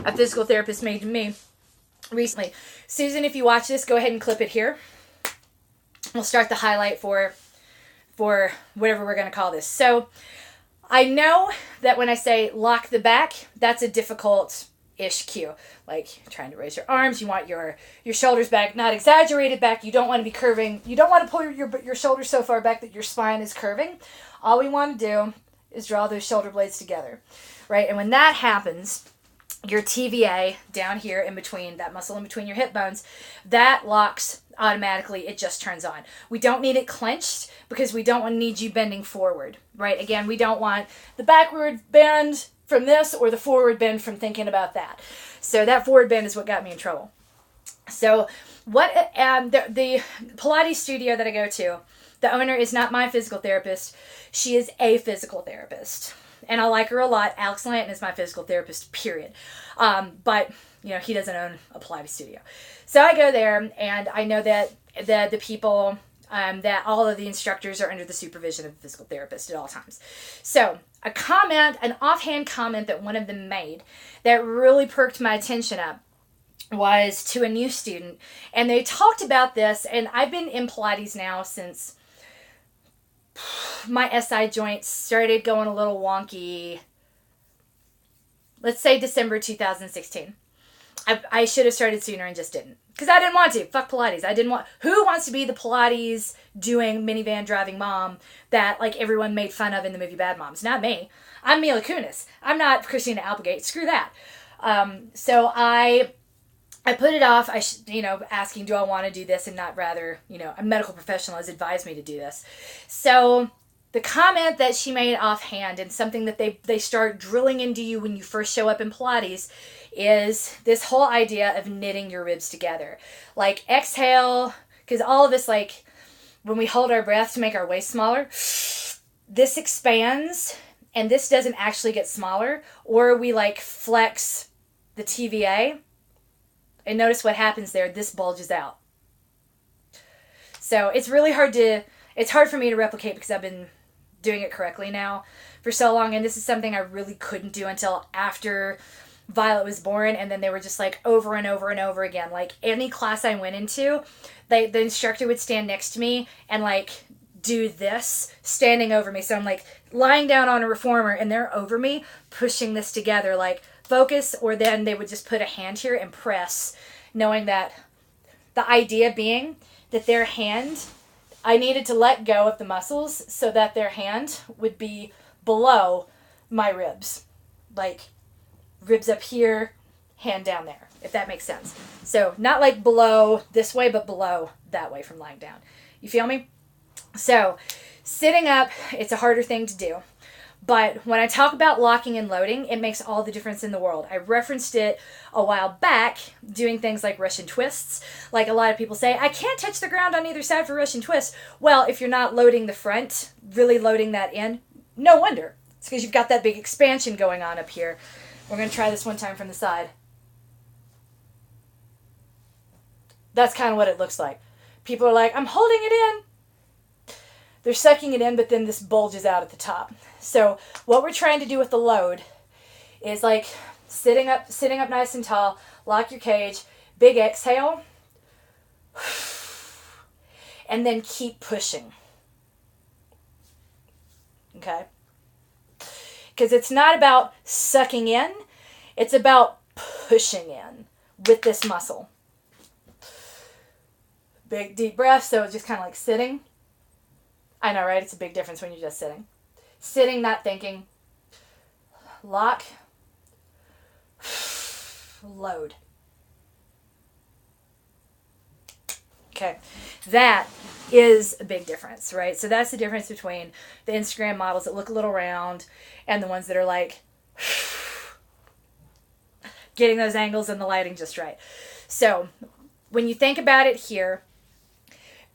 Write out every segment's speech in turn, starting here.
a physical therapist made to me recently. Susan, if you watch this, go ahead and clip it here. We'll start the highlight for whatever we're going to call this. So I know that when I say lock the back, that's a difficult-ish cue. Like trying to raise your arms, you want your shoulders back, not exaggerated back. You don't want to be curving. You don't want to pull your shoulders so far back that your spine is curving. All we want to do is draw those shoulder blades together, right? And when that happens, your TVA down here in between, that muscle in between your hip bones, that locks automatically. It just turns on. We don't need it clenched because we don't need you bending forward, right? Again, we don't want the backward bend from this or the forward bend from thinking about that. So that forward bend is what got me in trouble. So what the Pilates studio that I go to, the owner is not my physical therapist. She is a physical therapist. And I like her a lot. Alex Lanton is my physical therapist, period. But, he doesn't own a Pilates studio. So I go there, and I know that the people, that all of the instructors are under the supervision of a physical therapist at all times. So an offhand comment that one of them made that really perked my attention up was to a new student. And they talked about this, and I've been in Pilates now since my SI joints started going a little wonky, let's say December 2016. I should have started sooner and just didn't. Because I didn't want to. Fuck Pilates. Who wants to be the Pilates doing minivan driving mom that everyone made fun of in the movie Bad Moms? Not me. I'm Mila Kunis. I'm not Christina Applegate. Screw that. So I put it off, asking, do I want to do this, and not rather, a medical professional has advised me to do this. So the comment that she made offhand, and something that they start drilling into you when you first show up in Pilates, is this whole idea of knitting your ribs together. Exhale, because all of this, when we hold our breath to make our waist smaller, this expands, and this doesn't actually get smaller, or we flex the TVA. And notice what happens there. This bulges out. So it's really hard for me to replicate because I've been doing it correctly now for so long. And this is something I really couldn't do until after Violet was born. And then they were just over and over and over again. Any class I went into, the instructor would stand next to me and do this, standing over me. So I'm lying down on a reformer and they're over me, pushing this together, focus, or then they would just put a hand here and press, knowing that the idea being that their hand, I needed to let go of the muscles so that their hand would be below my ribs. Ribs up here, hand down there, if that makes sense. So not below this way, but below that way from lying down. You feel me? So sitting up, it's a harder thing to do. But when I talk about locking and loading, it makes all the difference in the world. I referenced it a while back, doing things like Russian twists. A lot of people say, I can't touch the ground on either side for Russian twists. Well, if you're not loading the front, really loading that in, no wonder. It's because you've got that big expansion going on up here. We're going to try this one time from the side. That's kind of what it looks like. People are like, I'm holding it in. They're sucking it in, but then this bulges out at the top. So what we're trying to do with the load is sitting up nice and tall, lock your cage, big exhale, and then keep pushing. Okay? Because it's not about sucking in, it's about pushing in with this muscle. Big deep breath, so it's just kind of sitting. I know, right? It's a big difference when you're just sitting. Sitting, not thinking. Lock. Load. Okay. That is a big difference, right? So that's the difference between the Instagram models that look a little round and the ones that are getting those angles and the lighting just right. So when you think about it here,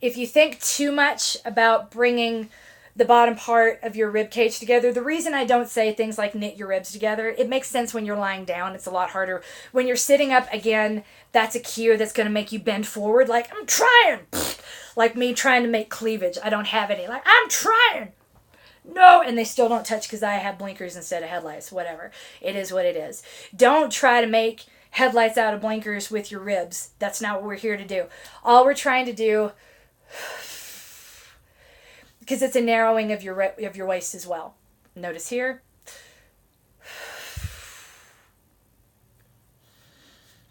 if you think too much about bringing the bottom part of your rib cage together, the reason I don't say things like knit your ribs together, it makes sense when you're lying down. It's a lot harder. When you're sitting up, again, that's a cue that's going to make you bend forward. I'm trying. Like me trying to make cleavage. I don't have any. I'm trying. no, and they still don't touch because I have blinkers instead of headlights, whatever. It is what it is. Don't try to make headlights out of blinkers with your ribs. That's not what we're here to do. All we're trying to do, because it's a narrowing of your waist as well. Notice here.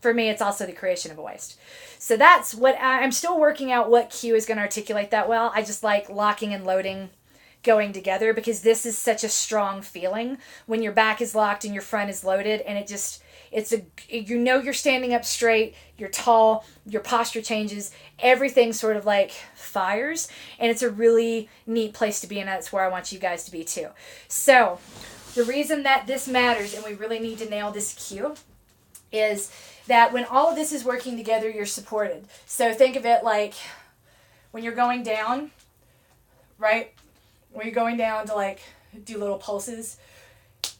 For me, it's also the creation of a waist. So that's what I'm still working out what cue is going to articulate that well. I just like locking and loading going together because this is such a strong feeling when your back is locked and your front is loaded, and you're standing up straight, you're tall, your posture changes, everything sort of like fires, and it's a really neat place to be, and that's where I want you guys to be too. So the reason that this matters and we really need to nail this cue is that when all of this is working together, you're supported. So think of it like when you're going down, right? When you're going down to like do little pulses,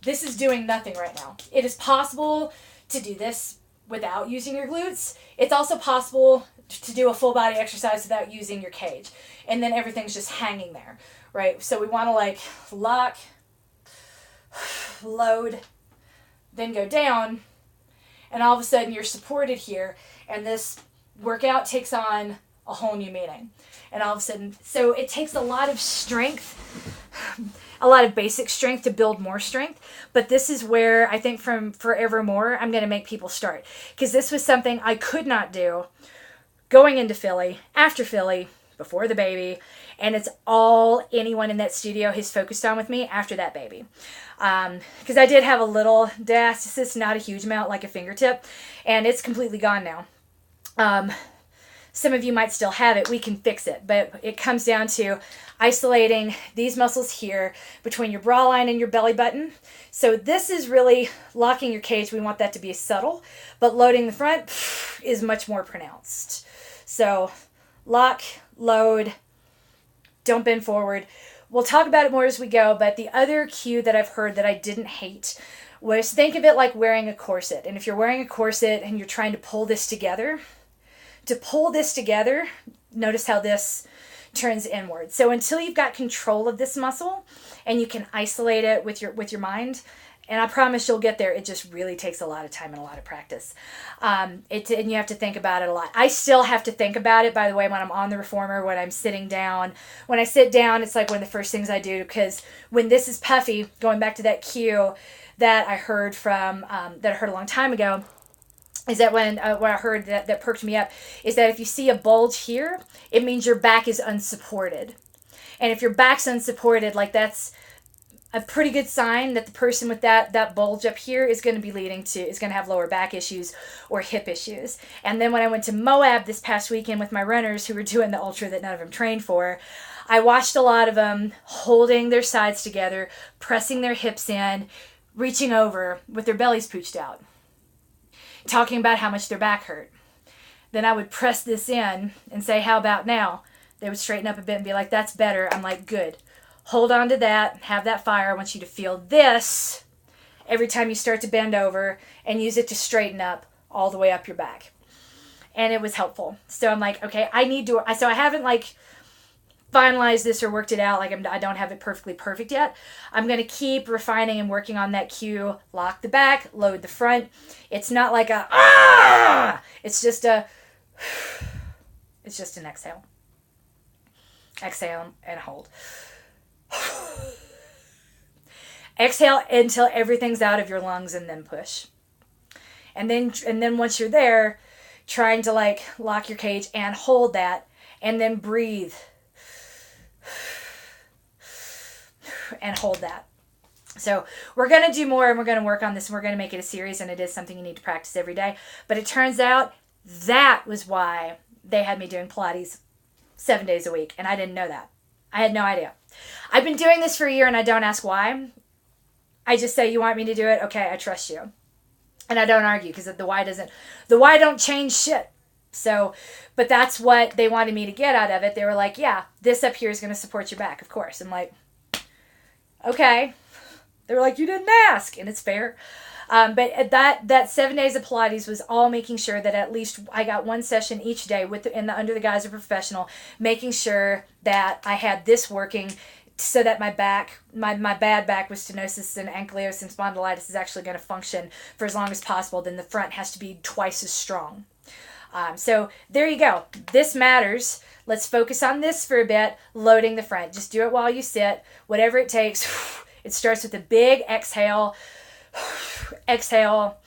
this is doing nothing right now. It is possible to do this without using your glutes. It's also possible to do a full body exercise without using your cage. And then everything's just hanging there, right? So we want to like lock, load, then go down, and all of a sudden you're supported here, and this workout takes on a whole new meaning. And all of a sudden, so it takes a lot of strength, a lot of basic strength to build more strength. But this is where I think from forevermore, I'm going to make people start. Because this was something I could not do going into Philly, after Philly, before the baby. And it's all anyone in that studio has focused on with me after that baby. Because I did have a little diastasis, not a huge amount, like a fingertip. And it's completely gone now. Some of you might still have it. We can fix it. But it comes down to isolating these muscles here between your bra line and your belly button. So this is really locking your cage. We want that to be subtle. But loading the front is much more pronounced. So lock, load, don't bend forward. We'll talk about it more as we go. But the other cue that I've heard that I didn't hate was think of it like wearing a corset. And if you're wearing a corset and you're trying to pull this together, notice how this turns inward. So until you've got control of this muscle and you can isolate it with your mind, and I promise you'll get there, it just really takes a lot of time and a lot of practice. And you have to think about it a lot. I still have to think about it, by the way, when I'm on the reformer, when I'm sitting down. When I sit down, it's like one of the first things I do, because when this is puffy, going back to that cue that I heard a long time ago, is that what I heard that perked me up, is that if you see a bulge here, it means your back is unsupported. And if your back's unsupported, like that's a pretty good sign that the person with that bulge up here is going to have lower back issues or hip issues. And then when I went to Moab this past weekend with my runners who were doing the ultra that none of them trained for, I watched a lot of them holding their sides together, pressing their hips in, reaching over with their bellies pooched out, talking about how much their back hurt. Then I would press this in and say, how about now? They would straighten up a bit and be like, that's better. I'm like, good. Hold on to that. Have that fire. I want you to feel this every time you start to bend over, and use it to straighten up all the way up your back. And it was helpful. So I'm like, okay, so I haven't like finalized this or worked it out. Like I don't have it perfect yet. I'm going to keep refining and working on that cue. Lock the back, load the front. It's not like it's just an exhale. Exhale and hold. Exhale until everything's out of your lungs, and then push. And then once you're there, trying to like lock your cage and hold that, and then breathe. And hold that. So we're going to do more, and we're going to work on this, and we're going to make it a series, and it is something you need to practice every day. But it turns out that was why they had me doing Pilates 7 days a week, and I didn't know that. I had no idea. I've been doing this for a year, and I don't ask why. I just say, you want me to do it? Okay, I trust you. And I don't argue, because the why don't change shit. So, but that's what they wanted me to get out of it. They were like, yeah, this up here is going to support your back, of course. I'm like, okay. They were like, you didn't ask, and it's fair. But that 7 days of Pilates was all making sure that at least I got one session each day under the guise of professional, making sure that I had this working so that my bad back with stenosis and ankylosing spondylitis is actually going to function for as long as possible, then the front has to be twice as strong. So there you go. This matters. Let's focus on this for a bit, loading the front. Just do it while you sit, whatever it takes. It starts with a big exhale, exhale,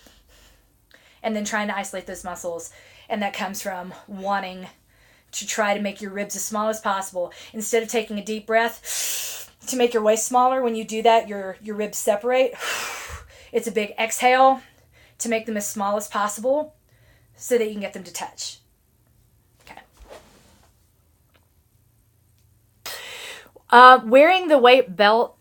and then trying to isolate those muscles. And that comes from wanting to try to make your ribs as small as possible. Instead of taking a deep breath to make your waist smaller, when you do that, your ribs separate. It's a big exhale to make them as small as possible so that you can get them to touch. Okay. Wearing the weight belt,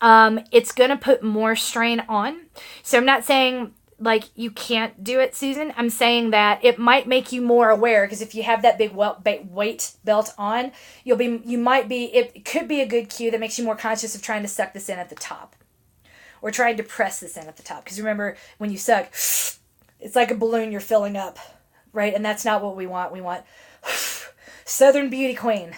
it's going to put more strain on. So I'm not saying like you can't do it, Susan. I'm saying that it might make you more aware, because if you have that big weight belt on, it could be a good cue that makes you more conscious of trying to suck this in at the top or trying to press this in at the top. Because remember, when you suck, it's like a balloon you're filling up, right? And that's not what we want. We want Southern Beauty Queen.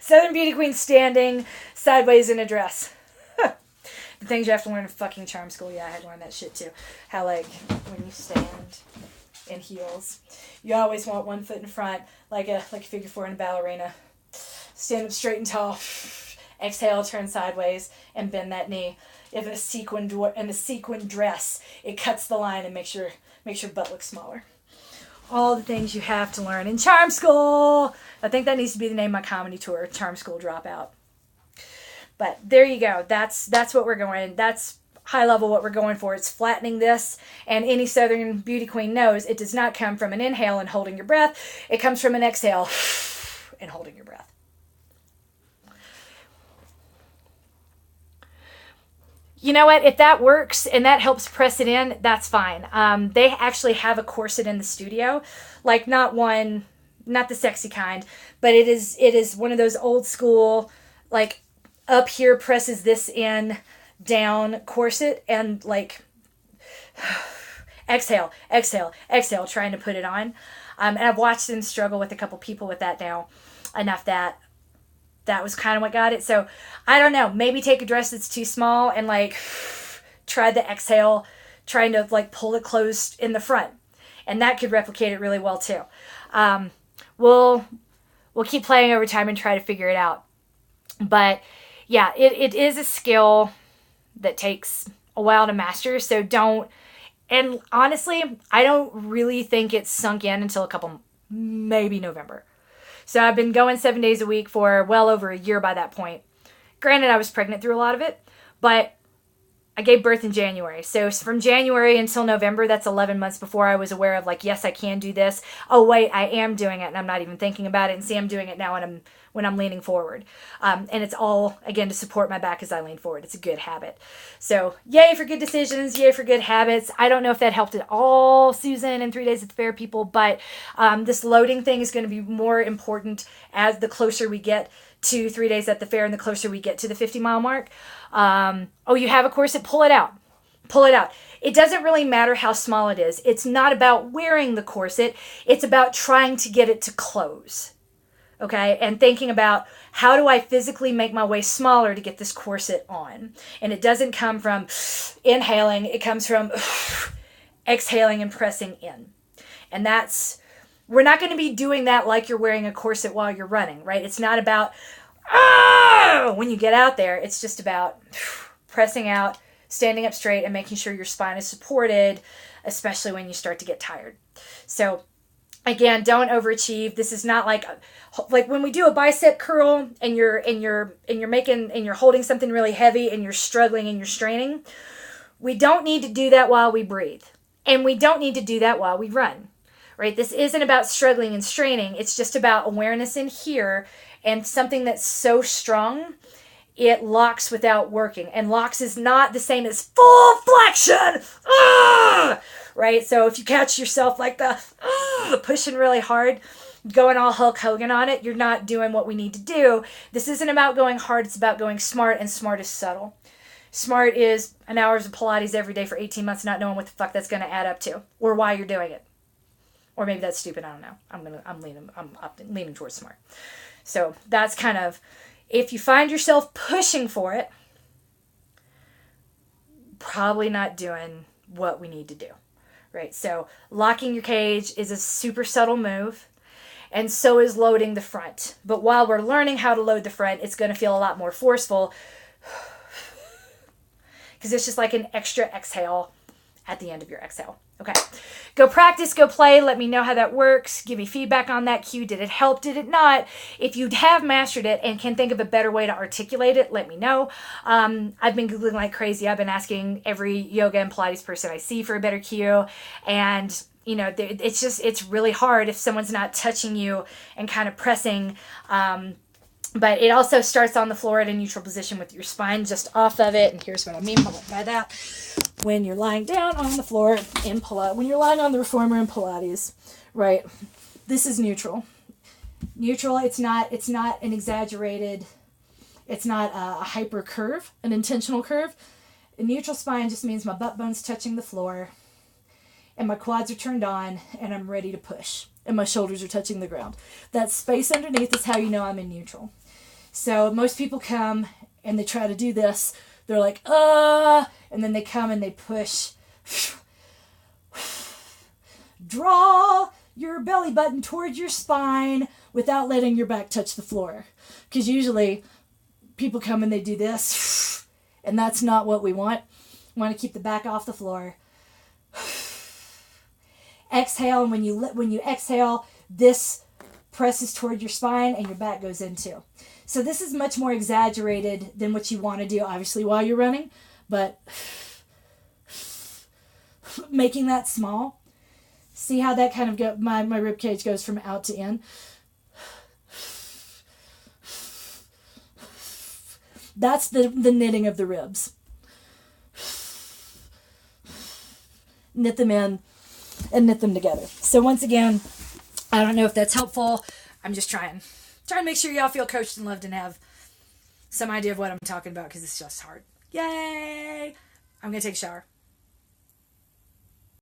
Southern Beauty Queen standing sideways in a dress. The things you have to learn in fucking charm school. Yeah, I had to learn that shit too. How, like, when you stand in heels, you always want one foot in front, like a figure four in a ballerina. Stand up straight and tall. Exhale, turn sideways, and bend that knee. If in a sequin dress, it cuts the line and makes your butt look smaller. All the things you have to learn in charm school. I think that needs to be the name of my comedy tour, Charm School Dropout. But there you go. That's what we're going. That's high level what we're going for. It's flattening this. And any Southern Beauty Queen knows it does not come from an inhale and holding your breath. It comes from an exhale and holding your breath. You know what? If that works and that helps press it in, that's fine. They actually have a corset in the studio. Like not the sexy kind, but it is one of those old school, like, up here presses this in, down corset, and like exhale, exhale, exhale, trying to put it on. And I've watched them struggle with a couple people with that now, enough that was kind of what got it. So I don't know, maybe take a dress that's too small and like try the exhale, trying to like pull it closed in the front. And that could replicate it really well too. We'll keep playing over time and try to figure it out. But yeah, it is a skill that takes a while to master. So and honestly, I don't really think it's sunk in until maybe November. So I've been going 7 days a week for well over a year by that point. Granted, I was pregnant through a lot of it, but I gave birth in January. So from January until November, that's 11 months before I was aware of like, yes, I can do this. Oh, wait, I am doing it and I'm not even thinking about it. And see, I'm doing it now when I'm leaning forward. And it's all, again, to support my back as I lean forward. It's a good habit. So yay for good decisions. Yay for good habits. I don't know if that helped at all, Susan, and 3 Days at the Fair people, but this loading thing is going to be more important as the closer we get to 3 Days at the Fair and the closer we get to the 50-mile mark. You have a corset? Pull it out. Pull it out. It doesn't really matter how small it is. It's not about wearing the corset. It's about trying to get it to close. Okay? And thinking about, how do I physically make my waist smaller to get this corset on? And it doesn't come from inhaling. It comes from exhaling and pressing in. And we're not going to be doing that like you're wearing a corset while you're running, right? It's not about, when you get out there. It's just about pressing out, standing up straight, and making sure your spine is supported, especially when you start to get tired. So again, don't overachieve. This is not like when we do a bicep curl and you're holding something really heavy and you're struggling and you're straining. We don't need to do that while we breathe. And we don't need to do that while we run. Right? This isn't about struggling and straining. It's just about awareness in here and something that's so strong, it locks without working. And locks is not the same as full flexion. Right? So if you catch yourself like pushing really hard, going all Hulk Hogan on it, you're not doing what we need to do. This isn't about going hard. It's about going smart, and smart is subtle. Smart is an hour of Pilates every day for 18 months, not knowing what the fuck that's going to add up to or why you're doing it. Or maybe that's stupid. I don't know. I'm leaning towards smart. So that's kind of, If you find yourself pushing for it, probably not doing what we need to do, right? So locking your cage is a super subtle move, and so is loading the front. But while we're learning how to load the front, it's going to feel a lot more forceful because it's just like an extra exhale at the end of your exhale. Okay, go practice, go play. Let me know how that works. Give me feedback on that cue. Did it help? Did it not? If you have mastered it and can think of a better way to articulate it, let me know. I've been Googling like crazy. I've been asking every yoga and Pilates person I see for a better cue. And, you know, it's really hard if someone's not touching you and kind of pressing. But it also starts on the floor at a neutral position with your spine just off of it. And here's what I mean by that. When you're lying down on the floor in Pilates, when you're lying on the reformer in Pilates, right, this is neutral. Neutral, it's not an exaggerated, it's not a hyper curve, an intentional curve. A neutral spine just means my butt bone's touching the floor and my quads are turned on and I'm ready to push and my shoulders are touching the ground. That space underneath is how you know I'm in neutral. So most people come and they try to do this. They're like, and then they come and they push. Draw your belly button towards your spine without letting your back touch the floor. Because usually people come and they do this, and that's not what we want. We want to keep the back off the floor. Exhale, and when you exhale, this presses toward your spine and your back goes in too. So this is much more exaggerated than what you want to do, obviously, while you're running, but making that small. See how that kind of my rib cage goes from out to in. That's the knitting of the ribs. Knit them in and knit them together. So once again, I don't know if that's helpful. I'm just trying to make sure y'all feel coached and loved and have some idea of what I'm talking about because it's just hard. Yay! I'm going to take a shower.